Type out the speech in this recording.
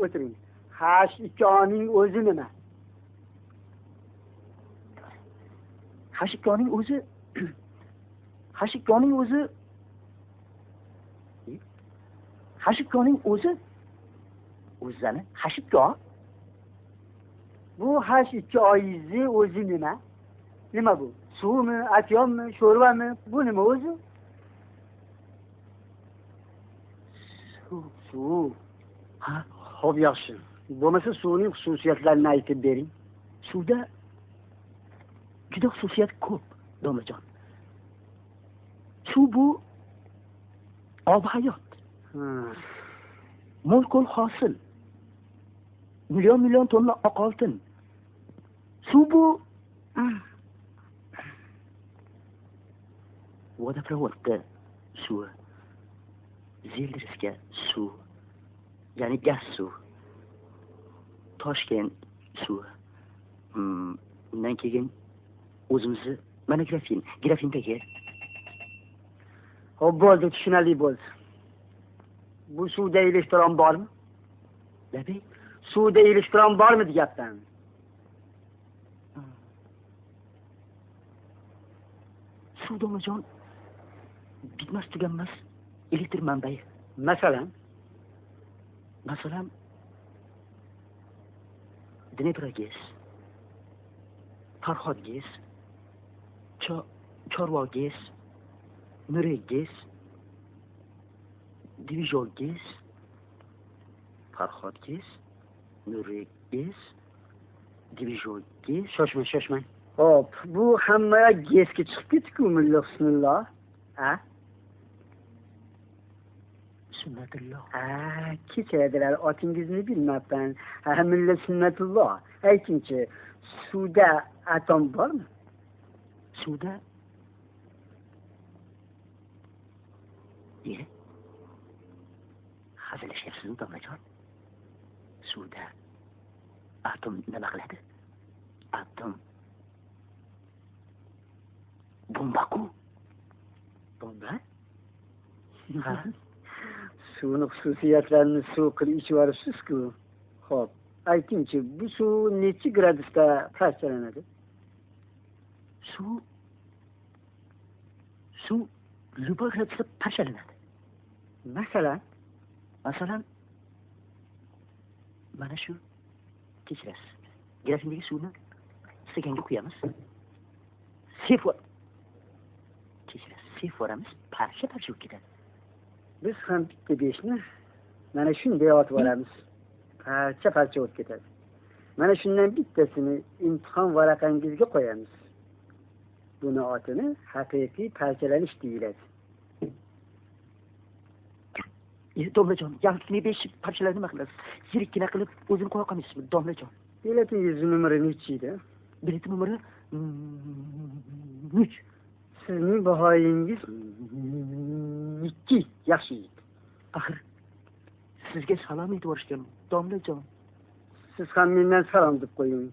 o'tiring. H2O'ning o'zi nima? H2O'ning o'zi H2O'ning o'zi H2O'ning o'zi o'zini H2O. Bu H2O'yizni o'zi nima? Nima bu? Suvmi, atyommi, sho'rvami? Bu nima o'zi? Suv. Ha, Xo'p, yaxshi. Bo'lmasa suvning xususiyatlarini aytib bering. suvda juda xususiyat ko'p, domlajon. Suv bu ob hayot. Mo'l-ko'l hosil. Million tonna oq oltin. Suv bu vodoprovodda suv. Zildiriska suv. Ya'ni gaz suv. Toshkent suv. Undan keyin o'zimizni mana grafindagi. Xo'p, bo'ldi, tushunarli bo'ldi. Bu suvda elektron bormi? Nima? Suvda elektron bormi deyapman. Suv domlajon bitmas tuganmas elektr manbai. Masalan, Dneprogez, Farhodgez, Chorvogez, Nuregez, Divizhogez, Farhodgez, Nuregez, Divizhogez. shoshmang. Xo'p, bu hamma gezga chiqib ketdi-ku, mulla Husnulloh. Ha? Sunnatulloh. Kechiradilar, otingizni bilmabman. Mulla Sunnatulloh. Aytingchi, suvda atom bormi? Suvda hazillashyapsizmi, domlajon? Suvda atom nima qiladi? Atom bomba-ku. Bomba? Ha. Suvning xususiyatlarini suv qilib ichib olibsiz-ku. Xo'p, aytingchi, bu suv necha gradusda parchalanadi? Suv любой gradusda parchalanadi. Masalan, mana shu kechirasiz. Grafindagi suvni stekanga quyamiz. Sef o'ramiz, parcha bo'lib ketadi. Biz ham bitta beshni mana shunday otib olamiz. Parcha bo'lib ketadi. Mana shundan bittasini imtihon varaqangizga qo'yamiz. Buni otini haqiqiy parchalanish deyiladi. Domlajon, yalqini 5 parchalar nima qilasiz? Yirikkina qilib o'zini qo'ya qolmaysizmi, domlajon? Biletingiz numeri nechi edi? Bilet numeri 3. Sizning bahoyingiz 2. Yaxshi yigit. Axir sizga salom aytib borishgan, domlajon. Siz ham mendan salom deb qo'ying.